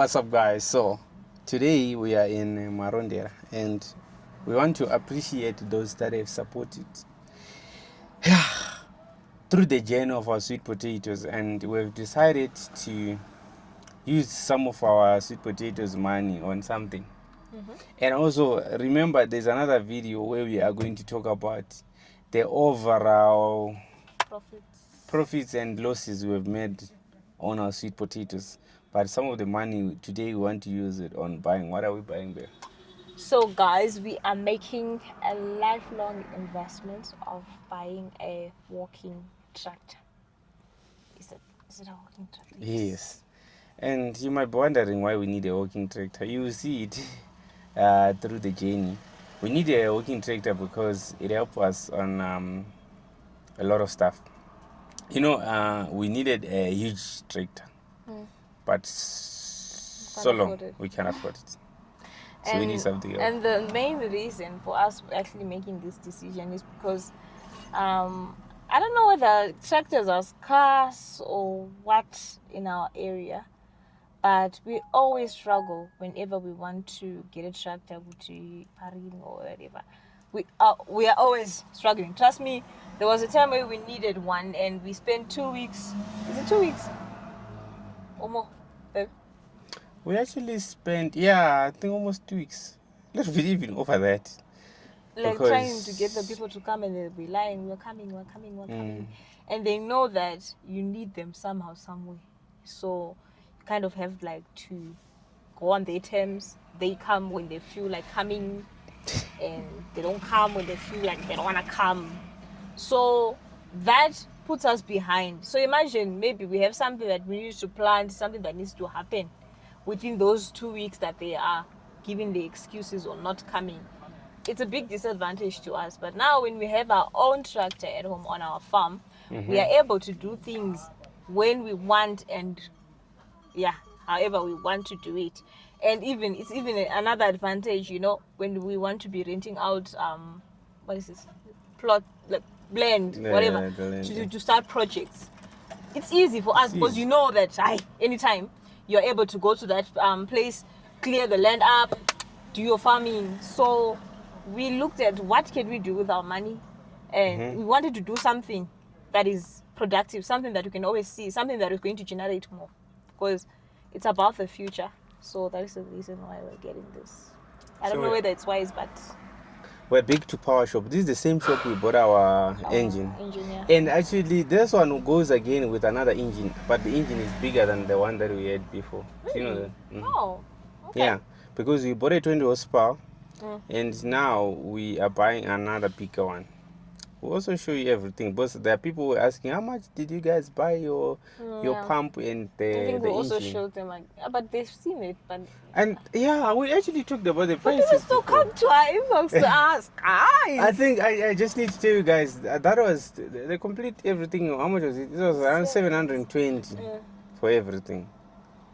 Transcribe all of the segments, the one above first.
What's up, guys? So today we are in Marondera and we want to appreciate those that have supported through the journey of our sweet potatoes, and we've decided to use some of our sweet potatoes money on something. And also remember, there's another video where we are going to talk about the overall profits and losses we've made on our sweet potatoes. But some of the money today we want to use it on buying. What are we buying there? So guys, we are making a lifelong investment of buying a walking tractor. Is it a walking tractor? Yes. And you might be wondering why we need a walking tractor. You will see it through the journey. We need a walking tractor because it helps us on a lot of stuff. We needed a huge tractor, but so long we can't afford it. So we need something else. And the main reason for us actually making this decision is because I don't know whether tractors are scarce or what in our area, but we always struggle whenever we want to get a tractor to Paris or wherever. We are always struggling. Trust me, there was a time where we needed one and we spent 2 weeks. Is it 2 weeks? Or more? Babe? We actually spent, I think almost 2 weeks. A little bit even over that. Like trying to get the people to come and they'll be lying, we're coming. And they know that you need them somehow, some way. So you kind of have like to go on their terms. They come when they feel like coming and they don't come when they feel like they don't want to come. So that puts us behind. So imagine maybe we have something that we need to plan, something that needs to happen within those 2 weeks that they are giving the excuses or not coming. It's a big disadvantage to us. But now when we have our own tractor at home on our farm, we are able to do things when we want and however we want to do it. And it's even another advantage, when we want to be renting out what is this plot, like land, whatever, to start projects. It's easy for us because you know that anytime you're able to go to that place, clear the land up, do your farming. So we looked at what can we do with our money, and we wanted to do something that is productive, something that you can always see, something that is going to generate more, because it's about the future. So that is the reason why we're getting this. I don't know whether it's wise, but we're big to Power Shop. This is the same shop we bought our engine. And actually, this one goes again with another engine, but the engine is bigger than the one that we had before. Really? You know that? Oh, okay. Yeah, because we bought a 20 horsepower, and now we are buying another bigger one. We'll also show you everything, but there are people who are asking, how much did you guys buy your pump and the I think we also engine? showed them but they've seen it. And we actually talked about the prices. But people still come to our inbox to ask, guys. I think I just need to tell you guys that was the complete everything. How much was it? It was around 720 for everything.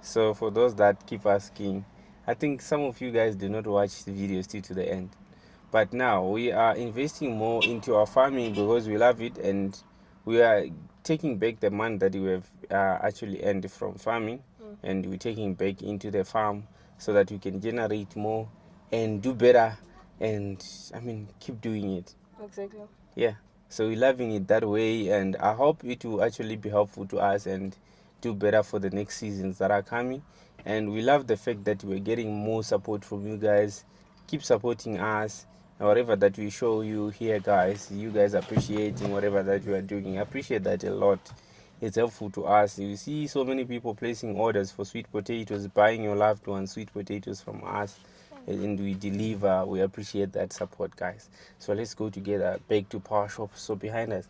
So for those that keep asking, I think some of you guys do not watch the videos till to the end. But now we are investing more into our farming because we love it, and we are taking back the money that we have actually earned from farming, and we're taking back into the farm so that we can generate more and do better, and keep doing it. Exactly. Yeah. So we're loving it that way, and I hope it will actually be helpful to us and do better for the next seasons that are coming. And we love the fact that we're getting more support from you guys. Keep supporting us. Whatever that we show you here, guys, you guys appreciating whatever that we are doing. I appreciate that a lot. It's helpful to us. You see so many people placing orders for sweet potatoes, buying your loved ones sweet potatoes from us, and we deliver. We appreciate that support, guys. So let's go together back to Power Shop. So behind us,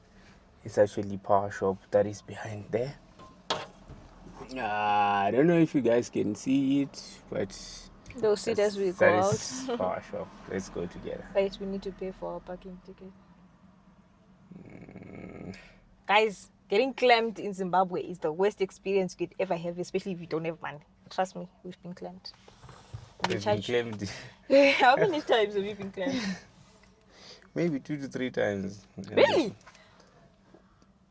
it's actually Power Shop that is behind there. I don't know if you guys can see it, but they'll see it as we go out. Power Shop. Let's go together. Right, we need to pay for our parking ticket. Guys, getting clamped in Zimbabwe is the worst experience you could ever have, especially if you don't have money. Trust me, we've been clamped. We've been clamped. How many times have you been clamped? Maybe 2 to 3 times. Really?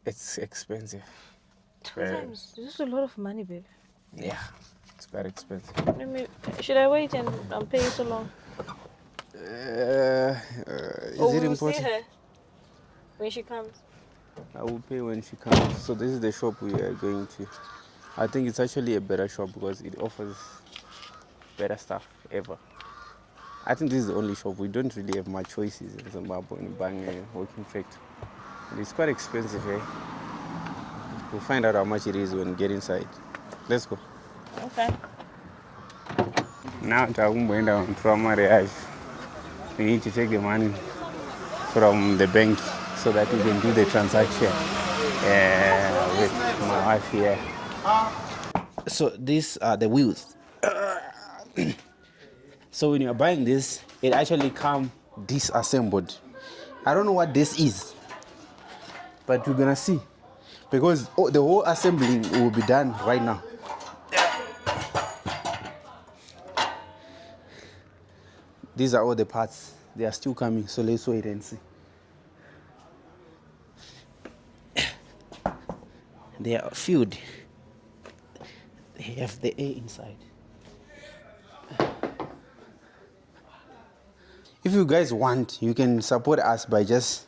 It's expensive. 2 times? This is a lot of money, babe. Yeah. that expensive. Should I wait and I'm paying so long? Is it important? See her when she comes. I will pay when she comes. So this is the shop we are going to. I think it's actually a better shop because it offers better stuff ever. I think this is the only shop. We don't really have much choices in Zimbabwe in buying a working tractor. And it's quite expensive, eh? We'll find out how much it is when we get inside. Let's go. Okay. Now we need to take the money from the bank so that we can do the transaction with my wife here. So these are the wheels. So when you're buying this, it actually comes disassembled. I don't know what this is, but we're gonna see, because the whole assembling will be done right now. These are all the parts. They are still coming, so let's wait and see. They are filled. They have the air inside. If you guys want, you can support us by just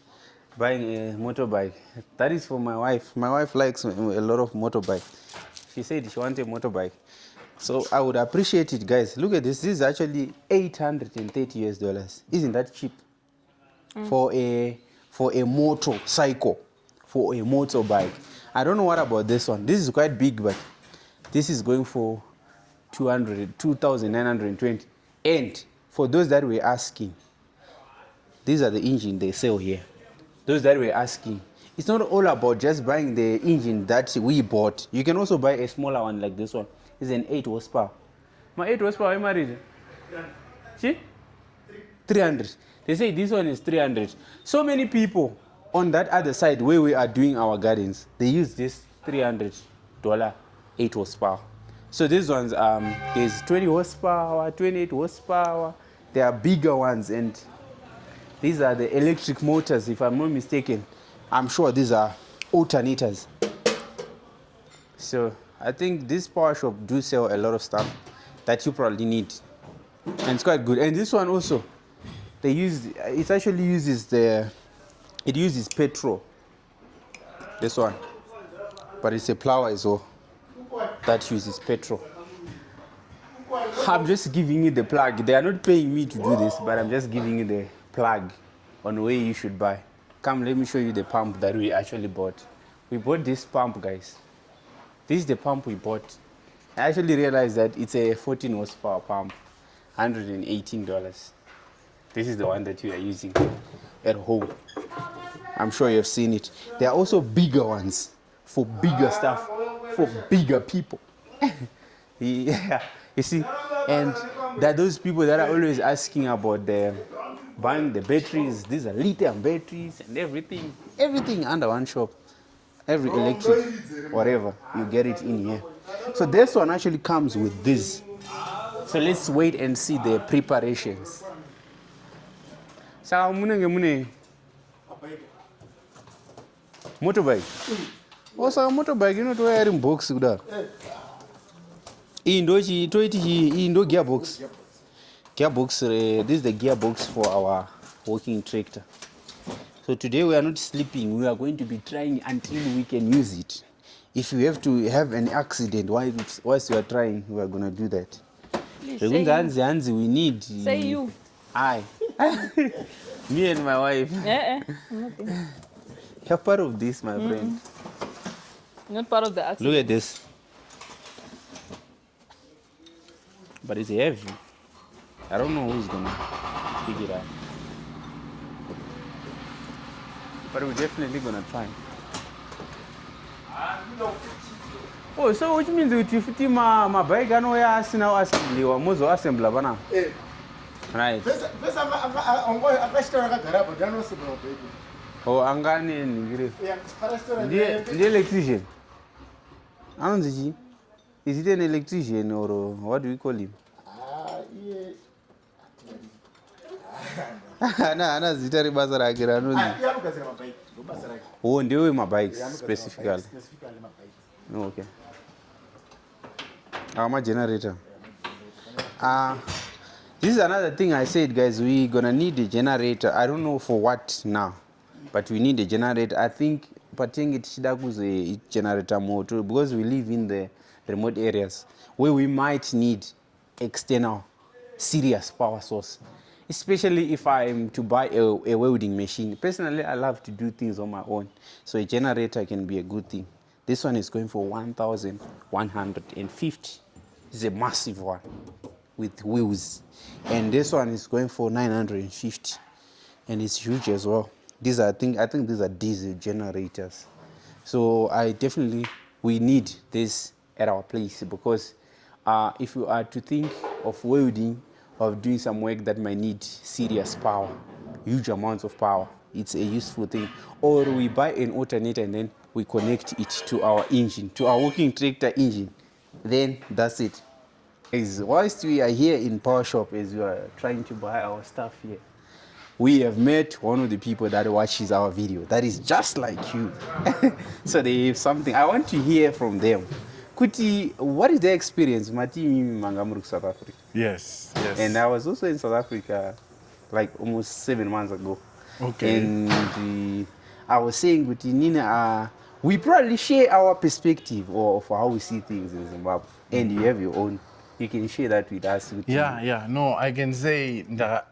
buying a motorbike. That is for my wife. My wife likes a lot of motorbike. She said she wants a motorbike. So I would appreciate it, guys. Look at this. This is actually $830. Isn't that cheap? For a motorcycle, for a motorbike. I don't know what about this one. This is quite big, but this is going for 2,920. And for those that were asking, these are the engine they sell here. Those that were asking, it's not all about just buying the engine that we bought. You can also buy a smaller one like this one. It's an 8 horsepower. My 8 horsepower, I'm married. See? 300. They say this one is 300. So many people on that other side where we are doing our gardens, they use this $300 8 horsepower. So these ones, there's 20 horsepower, 28 horsepower. They are bigger ones, and these are the electric motors, if I'm not mistaken. I'm sure these are alternators. So I think this power shop do sell a lot of stuff that you probably need, and it's quite good. And this one also, they use, it actually uses it uses petrol. This one, but it's a plower as well that uses petrol. I'm just giving you the plug. They are not paying me to do this, but I'm just giving you the plug on where you should buy. Come, let me show you the pump that we actually bought. We bought this pump, guys. This is the pump we bought. I actually realized that it's a 14 horsepower pump, $118. This is the one that you are using at home. I'm sure you've seen it. There are also bigger ones for bigger stuff, for bigger people. Yeah, you see, and there are those people that are always asking about buying the batteries. These are lithium batteries and everything under one shop. Every electric, whatever, you get it in here. So this one actually comes with this. So let's wait and see the preparations. So motorbike. Also motorbike, you know, to wear in box with that. Indo gearbox. Gearbox. This is the gearbox for our working tractor. So today we are not sleeping. We are going to be trying until we can use it. If you have to have an accident whilst you are trying, we are going to do that. Please, we need. Say you. I. Me and my wife. You're part of this, my friend. Not part of the accident. Look at this. But it's heavy. I don't know who's going to pick it up. But we're definitely going to try. Oh, so which means that if you my bike, I know I see now assembly or muzo assembler bana. Right. Oh, angani ngire. The electrician. Anzi, is it an electrician or what do we call him? Ana zitari basa rake ranozi. Oh, ndio my bikes specifically. Okay. Our generator. This is another thing I said, guys. We're gonna need a generator. I don't know for what now, but we need a generator. I think Pateng Shidaku's a generator motor because we live in the remote areas where we might need external serious power source. Especially if I'm to buy a welding machine. Personally, I love to do things on my own. So a generator can be a good thing. This one is going for 1,150. It's a massive one with wheels. And this one is going for 950. And it's huge as well. These are, I think these are diesel generators. So we need this at our place because if you are to think of welding, of doing some work that might need serious power, huge amounts of power, it's a useful thing. Or we buy an alternator and then we connect it to our engine, to our working tractor engine. Then that's it. Whilst we are here in Power Shop, as we are trying to buy our stuff here, we have met one of the people that watches our video that is just like you. So they have something. I want to hear from them. Kuti, what is their experience? Mati mimi mangamuru South Africa. Yes. And I was also in South Africa like almost 7 months ago. Okay. And I was saying, Kuti, Nina, we probably share our perspective of how we see things in Zimbabwe. And you have your own. You can share that with us. Yeah. No, I can say that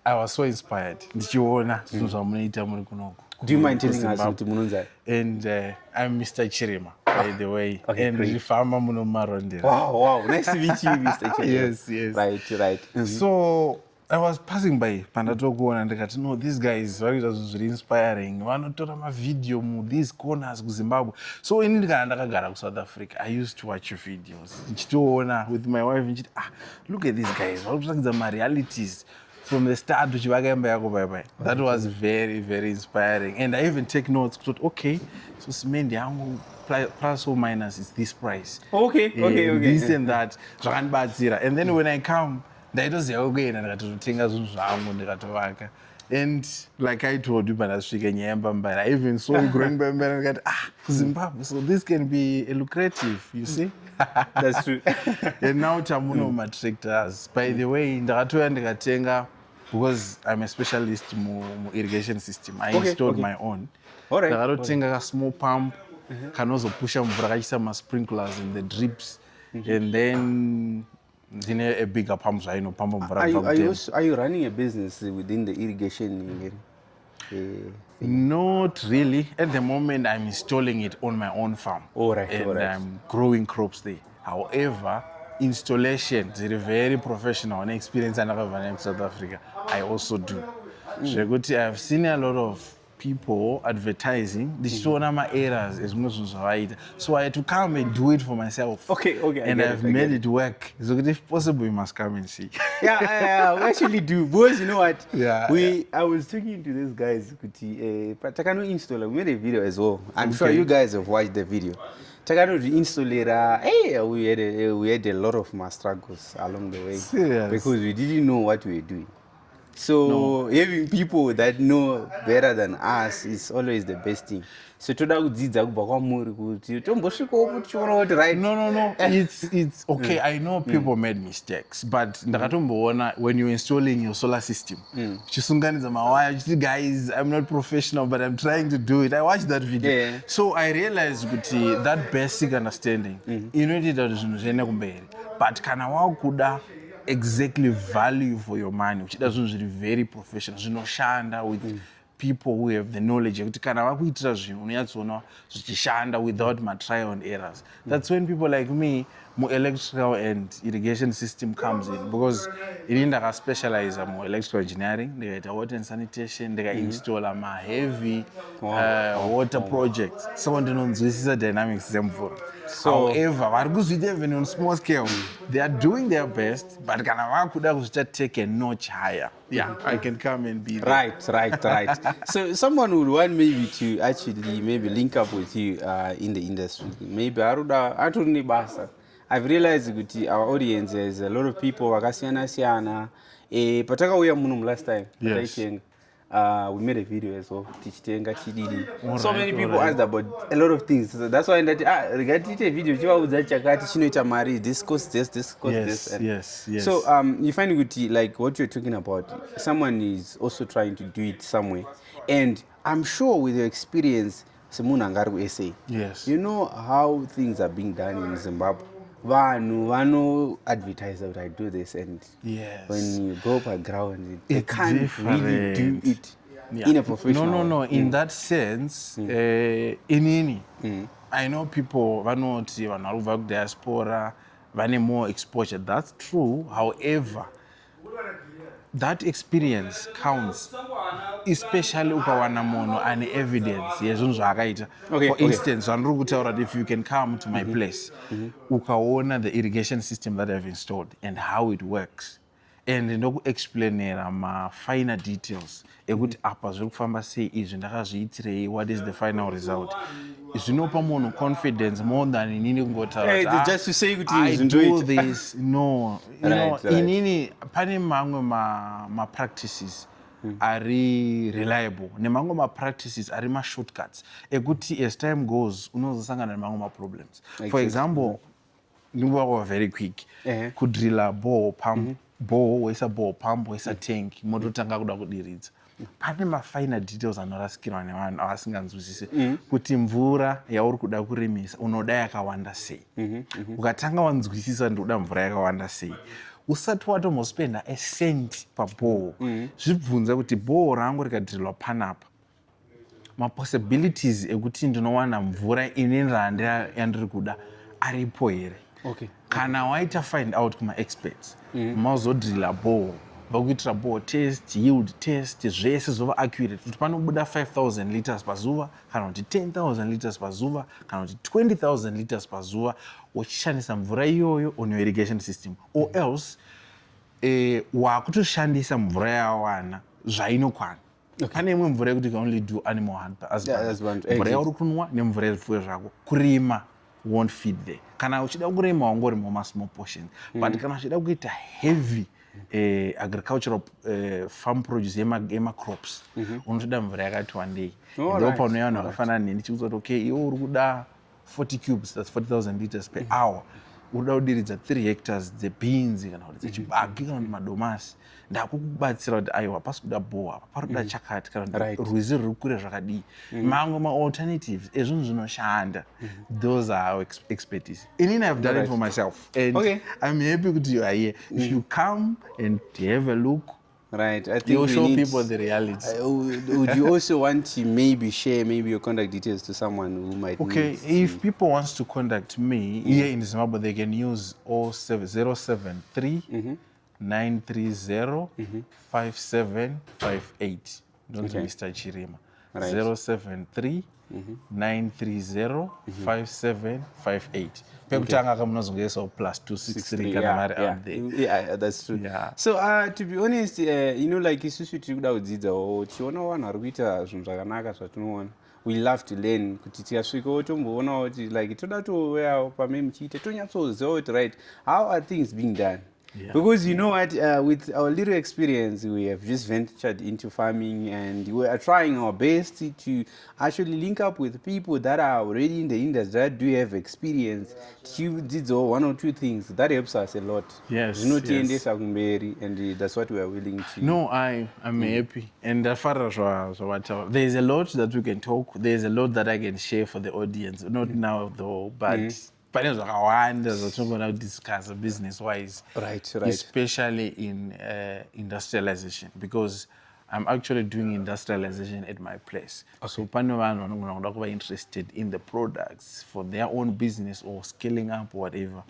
I was so inspired. Do you mind telling us what Mununza? And I'm Mr. Chirima, by the way. Okay, and great. Wow, nice to meet you, Mr. Chirima. Yes. Right. Mm-hmm. So I was passing by Pandatogo and I got to know these guys, it was really inspiring. Vanotora ma video mu these corners ku Zimbabwe. So in ndakagara South Africa, I used to watch your videos. Nchitoona with my wife and look at these guys. My realities from the start to Chivagamba. That was very, very inspiring. And I even take notes. Thought, okay, so Simendi, plus or minus is this price. Okay. This and that. And then when I come, and like I told you, I even saw you growing by and Zimbabwe, so this can be lucrative, you see? That's true. And now Tamuno my tractors. By the way, because I'm a specialist in irrigation system, I installed my own. All right. A small pump, can also push some sprinklers and the drips, and then a bigger pump. Are you running a business within the irrigation? Not really. At the moment, I'm installing it on my own farm. All right. I'm growing crops there. However, installation is very professional and experience in South Africa. I also do. So I've seen a lot of people advertising. They show my errors as much as so I had to come and do it for myself. Okay. And I've made it work. So if possible, you must come and see. Yeah, we actually do. Boys, you know what? I was talking to these guys, but Takano installer. We made a video as well. I'm sure you guys have watched the video. Takano the installer, we had a lot of struggles along the way. Serious? Because we didn't know what we were doing. So having people that know better than us is always the best thing. So today right? No. It's okay. I know people made mistakes, but when you're installing your solar system, guys, I'm not professional, but I'm trying to do it. I watched that video. Yeah. So I realized that basic understanding, you know, but can exactly value for your money, which doesn't really very professional. Shanda with people who have the knowledge. Without my trial and errors. That's when people like me, more electrical and irrigation system comes in, because it didn't specialize in electrical engineering. They got water and sanitation. They got install a heavy water projects. Someone knows this is a dynamics example. However, on small scale, they are doing their best, but could take a notch higher. Yeah, I can come and be there. Right. So someone would want maybe to actually link up with you in the industry. Maybe I've realized that our audience is a lot of people wakasiana siana. Pataka uya munum last time. Yes. we made a video as well. Tichitenga Chididi. So many people asked about a lot of things. So that's why that regarding the video, this cost this cost this. And yes. so you find it like what you're talking about. Someone is also trying to do it somewhere, and I'm sure with your experience, Semunangaru SA. Yes. You know how things are being done in Zimbabwe. Vano advertise that I do this, and Yes. when you go by ground, they It's can't really do different. it in a professional way. No. In that sense, I know people vanoti vanhu vari kubva kudiaspora vane more exposure. That's true. However, that experience counts, especially ukawana munhu ane evidence yezvinhu zvaakaita. For instance, vandiri kutaura if you can come to my place ukaona the irrigation system that I've installed and how it works, and ndokuexplainera mafiner details ekuti apa zviri kufamba sei, izvi ndakazviitirei, what is the final result, zvinopa munhu confidence more than inini kungotaura just to say I do this. No, you know, inini pane mamwe ma-practices ari reliable nemamwe ma-practices ari ma-shortcuts ekuti as time goes unozosangana nemamwe ma-problems. For example, ndingova very quick, kudrilla bore pump, bore woisa bore pump woisa tank mototanga kuda kudiridza, pane mafiner details anorasikirwa nevanhu avasinganzwisisi kuti mvura yauri kuda kurimisa unoda yakawanda sei. Ukatanga wanzwisisa ndoda mvura yakawanda sei, usati watombospenda a cent pabhoo, zvibvunza kuti bhoo rangu rikadhirilwa panapa mapossibilities ekuti ndinowana mvura inoenderana yandiri kuda aripo here. Kana waita find out kuma-experts mazodhirila bhoo vakuitira bore test, yield test, zvese zvova accurate kuti panobuda 5,000 liters pazuva kana kuti 10,000 liters pazuva kana kuti 20,000 liters pazuva, uchishandisa mvura iyoyo on your irrigation system, or else wakutoshandisa mvura yawana zvainokwana. Pane imwe mvura yekuti can only do animal husband, mvura yauri kunwa nemvura yezvipfuyo zvako. Kurima won't feed there. Kana uchida kurima wangorima ma-small portions, but kana uchida kuita heavy agricultural farm produce yema-crops unotoda mvura yakati wandei. Ndo paunoya vanhu vakafanana neni chikuti okay, iwe uri kuda 40 cubes, that's 40,000 liters per hour, urikuda kudiridza 3 hectares dzebeans kana kuti dzechibage kana kuti madomasi, ndakukubatsira kuti aiwa pasi kuda bhoo apa parikuda chakati kana kuti rwizi ruri kure zvakadii. Mamwe ma-alternatives ezvinhu zvinoshanda. Those are our expertise. Inini I've done it for myself, and I'm happy kuti you are here. If you come and have a look, I think you'll show people the reality. Would you also want to maybe share your contact details to someone who might need if people want to contact me here in Zimbabwe, they can use 073 930 5758. Don't Mr. Chirima. 073 930 5758. Pekutanga kamunozongesa plus 263 kana mari out there. Yeah, that's true. So to be honest, like isusu tiri kuda kudzidzawo tiona vanhu vari kuita zvinhu zvakanaka zvatinoona. We love to learn kuti tikasvikawo tomboonawo kuti like toda toweyawo pamwe muchiita tonyatsoziva kuti right, how are things being done. Because you know what, with our little experience, we have just ventured into farming, and we are trying our best to actually link up with people that are already in the industry, that do have experience. You did one or two things that helps us a lot. Yes. And that's what we are willing to. No, I'm happy. And as far as whatever, there's a lot that we can talk. There's a lot that I can share for the audience. Not now though, but. Pane zvakawanda zvatinogona kudiscuss business-wise, right. Especially in industrialization, because I'm actually doing industrialization at my place. So pane vanhu vanogona kuda kuva interested in the products for their own business or scaling up or whatever.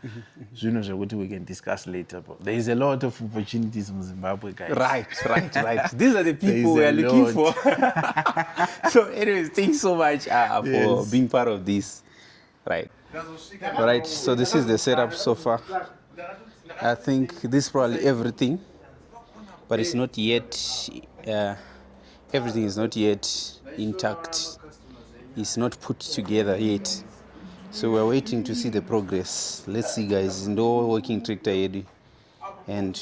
Zvinhu zvekuti we can discuss later. But there is a lot of opportunities in Zimbabwe, guys. Right. These are the people we are looking for. So anyways, thanks so much for being part of this. Right, so this is the setup so far. I think this is probably everything, but it's not yet, everything is not yet intact. It's not put together yet. So we're waiting to see the progress. Let's see, guys. No working tractor ready, and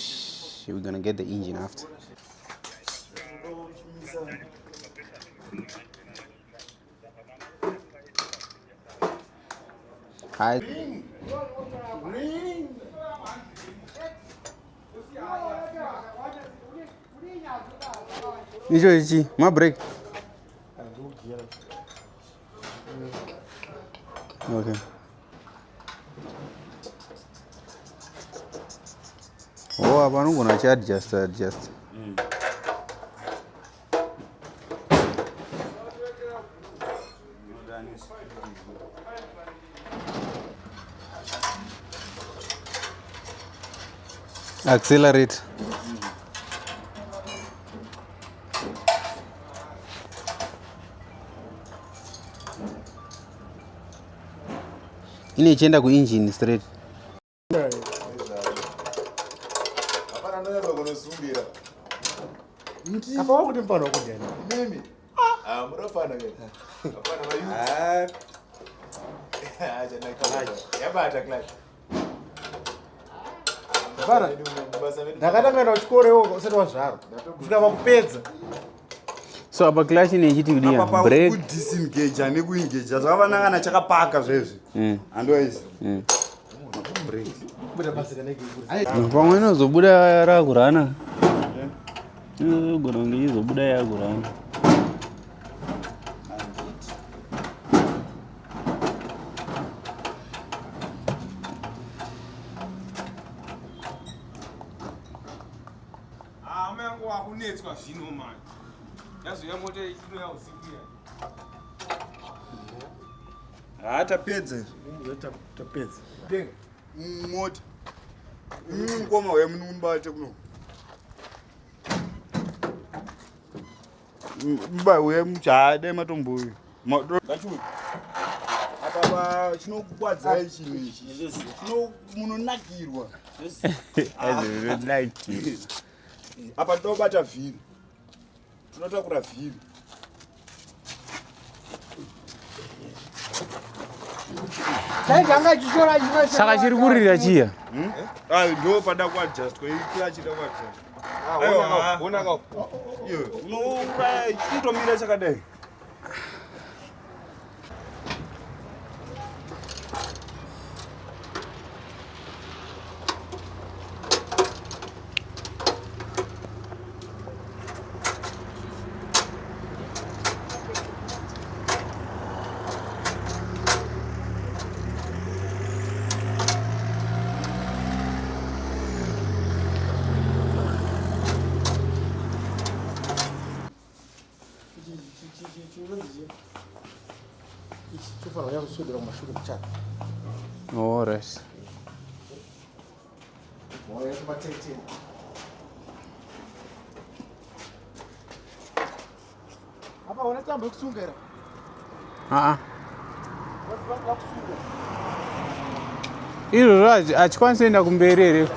we're gonna get the engine after. Hi. Ichi, my break. Okay. Oh, I'm gonna adjust. Accelerate. Inichenda ku engine straight. Apa wakuti mfano wakudeni? Mimi. Murafana ke. Apana mayu. Acha na clutch. Yabata clutch. Apana. Ndakatanga kuchikora iwo usati wazvara. Kusvika pakupedza. So apa clutch inichiti kudia break ku disengage ane ku engage. Zvakavanangana chakapaka zvezvi. Andoizi. Break. Buda basi kaneke. Pamwe inozobuda rakurana. Gona ngizobuda yakurana. Mangu wakunetswa zvino mani. Yazoya moto ino yausiku ya. Tapedza. Tapedza. Denga. Mota. Mukoma wemunubate kuno. Mba wemuchade matombo uyu. Kachu. Apa chinokwadza ichi. Chino munonakirwa. Like Apa tobata vhiri. Tunotakura vhiri. saka chiri kurira chiya. Ndo pada kuadjust kwa chida kuadjust. Wona ka. Iyo, unouraya chitomira chakadai. Oh, rest. Apa unatamba kusunga era? Iro achikwanisa enda kumberi here.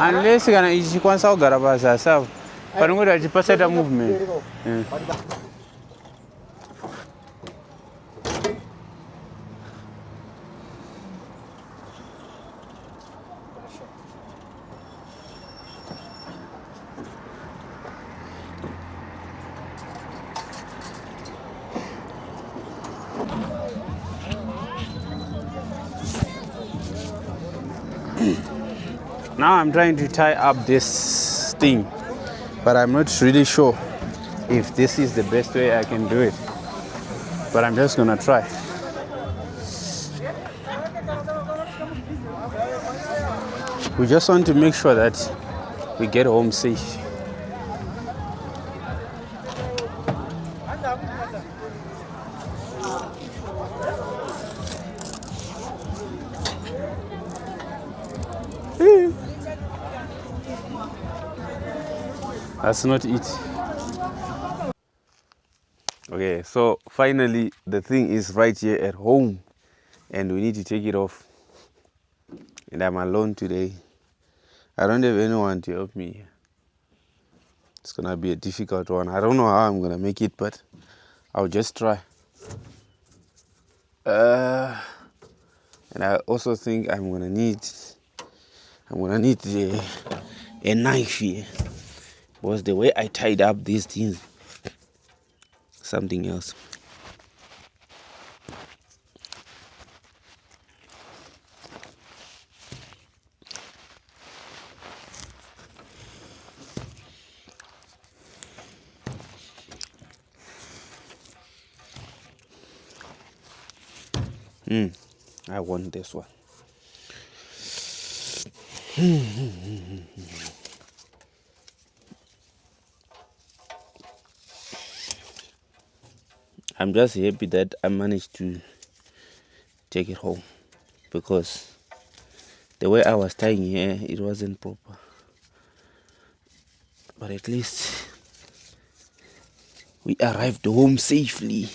Unless kana ichikwanisa kugara pazasi apo panongoti achipasata movement. Now I'm trying to tie up this thing, but I'm not really sure if this is the best way I can do it. But I'm just gonna try. We just want to make sure that we get home safe. That's not it. Okay, so finally the thing is right here at home and we need to take it off. And I'm alone today. I don't have anyone to help me. It's gonna be a difficult one. I don't know how I'm gonna make it, but I'll just try. And I also think I'm gonna need a knife here. was the way I tied up these things. Something else. I want this one. I'm just happy that I managed to take it home, because the way I was tying here, it wasn't proper. But at least we arrived home safely.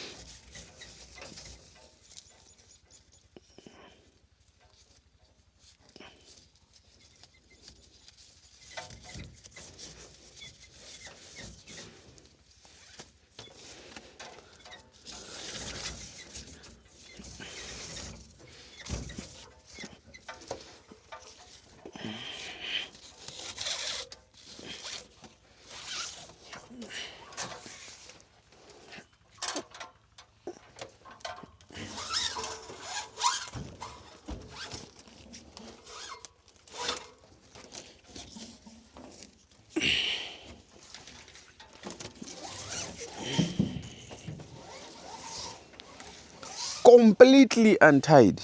Completely untied.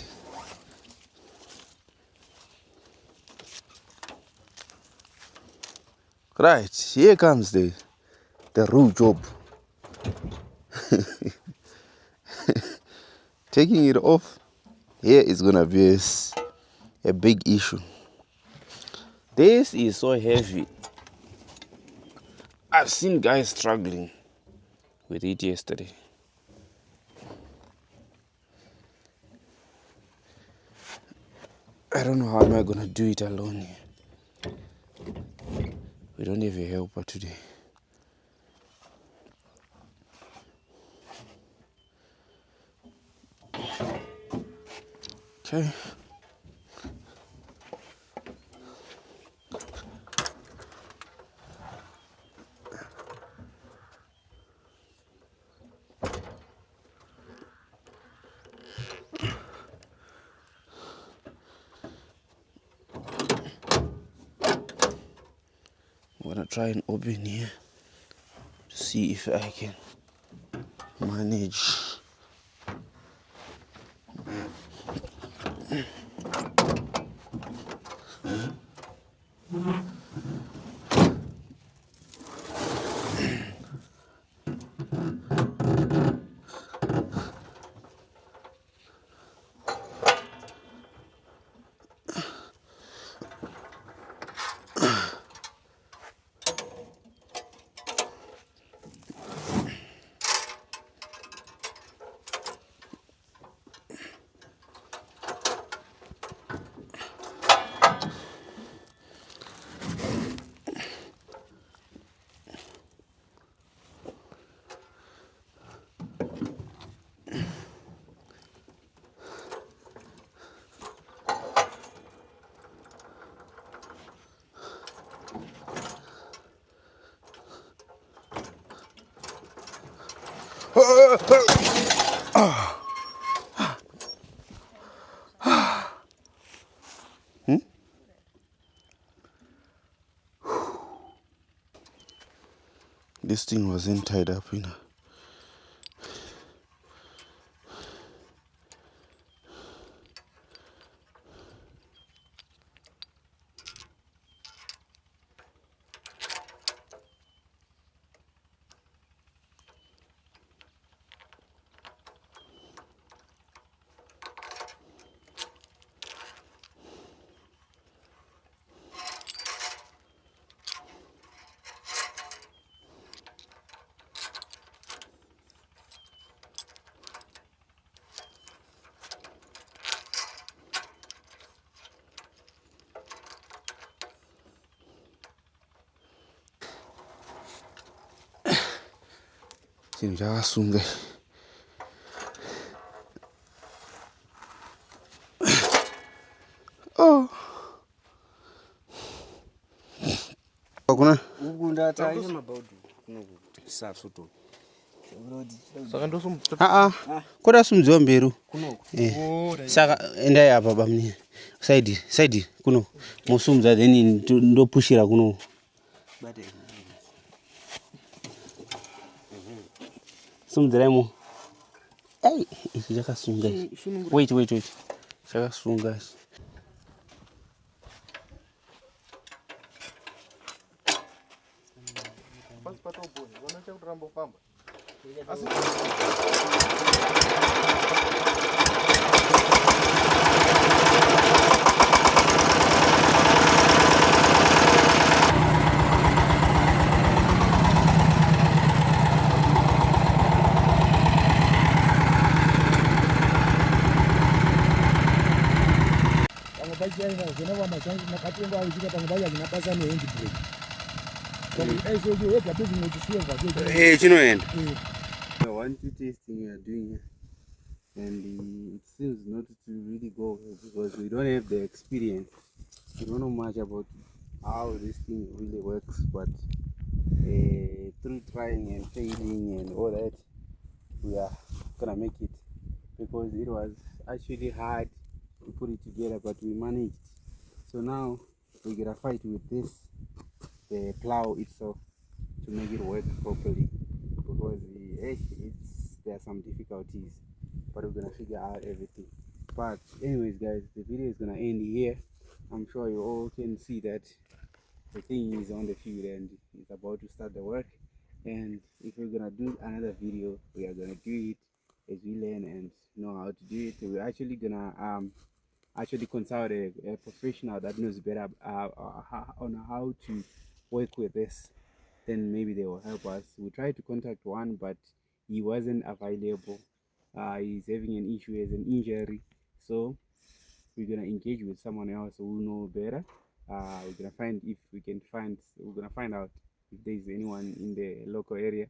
Right, here comes the real job. Taking it off here is gonna be a big issue. This is so heavy. I've seen guys struggling with it yesterday. I don't know how am I gonna do it alone here. We don't have a helper today. Okay. I'm gonna try and open here to see if I can manage. This thing wasn't tied up in. Sinjakasunge. Oh. Kuna? Ukunda taita mabaudu kunokusasoto koda sumdziwa mberi saka endai apa bamni side kuno musumdza then ndopushira kuno sumdziraimo ai ichi chakasunga wait chakasunga One two tasting we are doing here, and it seems not to really go well because we don't have the experience. We don't know much about how this thing really works, but through trying and failing and all that, we are gonna make it because it was actually hard to put it together, but we managed. So now we're gonna fight with this, the plow itself, to make it work properly because there are some difficulties, but we're gonna figure out everything. But anyways guys, the video is gonna end here. I'm sure you all can see that the thing is on the field and it's about to start the work, and if we're gonna do another video, we are gonna do it as we learn and know how to do it. We're actually gonna consult a professional that knows better on how to work with this. Then maybe they will help us. We tried to contact one, but he wasn't available. He's having an issue as an injury, so we're gonna engage with someone else who know better. We're gonna find out if there's anyone in the local area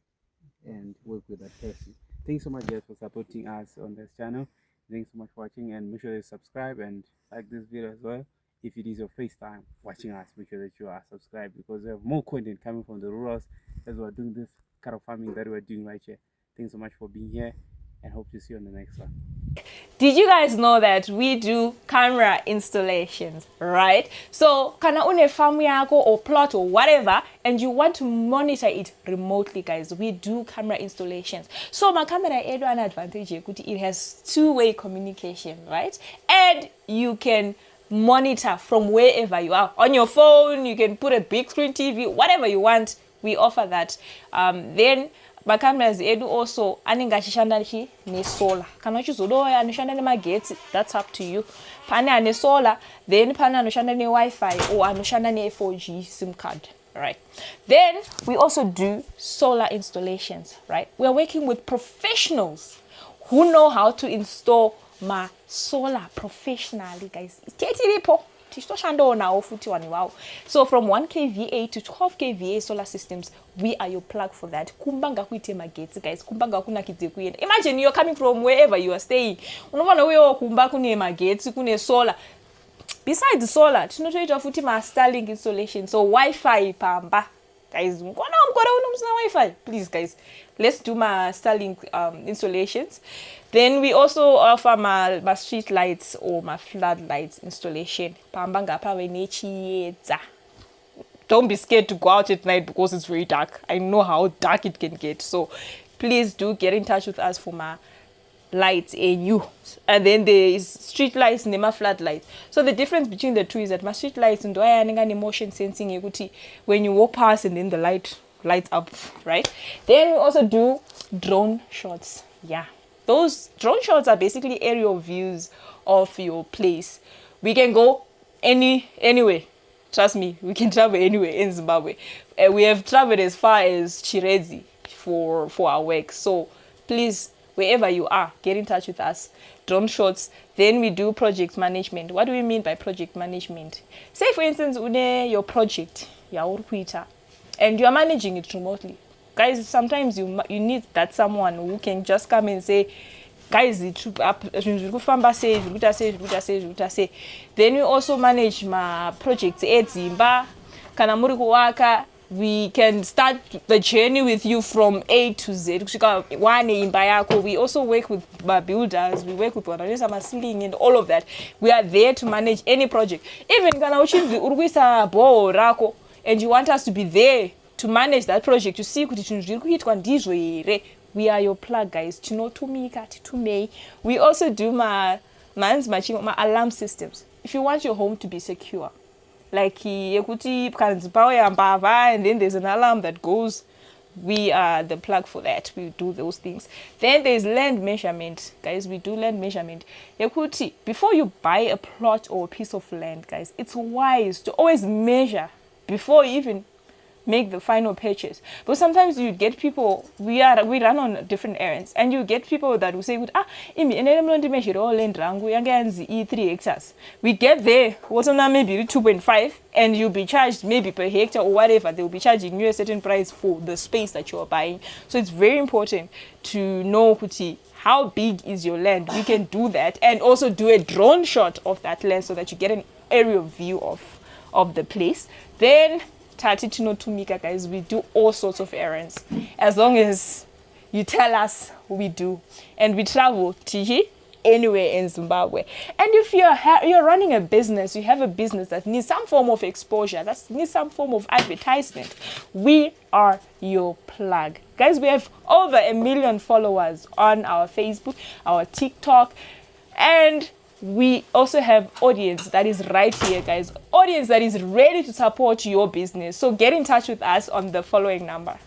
and work with that person. Thanks so much guys for supporting us on this channel. Thanks so much for watching, and make sure you subscribe and like this video as well. If it is your first time watching us, make sure that you are subscribed because we have more content coming from the rurals as we're doing this kind of farming that we're doing right here. Thanks so much for being here, and hope to see you on the next one. Did you guys know that we do camera installations, right? So kana une farm yako or plot or whatever and you want to monitor it remotely, guys, we do camera installations. So my camera edu an advantage yekuti it has two-way communication, right? And you can monitor from wherever you are on your phone. You can put a big screen TV, whatever you want. We offer that. Then cameras edu also anenge achishanda ne solar. Kana uchizodoya anoshanda nemagetsi, that's up to you. Pane ane solar, then pane anoshanda ne Wi-Fi or anoshanda ne 4G SIM card, right? Then we also do solar installations, right? We are working with professionals who know how to install my solar professionally, guys. So from 1 kVA to 12 kVA solar systems, we are your plug for that. Kumbanga kuite magetsi, guys. Kumbanga kuna kidze kuyenda. Imagine you're coming from wherever you are staying. Unovana wewe kumba kune magetsi, kune solar. Besides solar, tinotoita futi ma Starlink installation. So Wi-Fi pamba. Guys, Wi-Fi. Please, guys, let's do my Starlink installations. Then we also offer my street lights or my floodlights installation. Don't be scared to go out at night because it's very dark. I know how dark it can get. So please do get in touch with us for my lights and then there is street lights and my floodlights. So the difference between the two is that my street lights and motion sensing when you walk past and then the lights up, right? Then we also do drone shots. Yeah, those drone shots are basically aerial views of your place. We can go anywhere. Trust me, we can travel anywhere in Zimbabwe. We have traveled as far as Chirezi for our work. So please, wherever you are, get in touch with us. Drone shots. Then we do project management. What do we mean by project management? Say for instance, your project, and you are managing it remotely. Guys, sometimes you need that someone who can just come and say, guys, then we also manage my projects. we can start the journey with you from A to Z. We also work with builders, we work with ceiling and all of that. We are there to manage any project. Even and you want us to be there to manage that project, to see we are your plug, guys. We also do my alarm systems. If you want your home to be secure, like and then there's an alarm that goes, we are the plug for that. We do those things. Then there's land measurement, guys. We do land measurement. Before you buy a plot or a piece of land, guys, it's wise to always measure before you even make the final purchase. But sometimes you get people, we run on different errands, and you get people that will say, E 3 hectares. We get there, what's on maybe 2.5, and you'll be charged maybe per hectare or whatever. They'll be charging you a certain price for the space that you're buying. So it's very important to know how big is your land. We can do that, and also do a drone shot of that land so that you get an aerial view of the place. Then guys, we do all sorts of errands as long as you tell us we do, and we travel anywhere in Zimbabwe. And if you're running a business, you have a business that needs some form of exposure, that needs some form of advertisement, we are your plug, guys. We have over 1 million followers on our Facebook, our TikTok, and we also have audience that is right here, guys. Audience that is ready to support your business. So get in touch with us on the following number.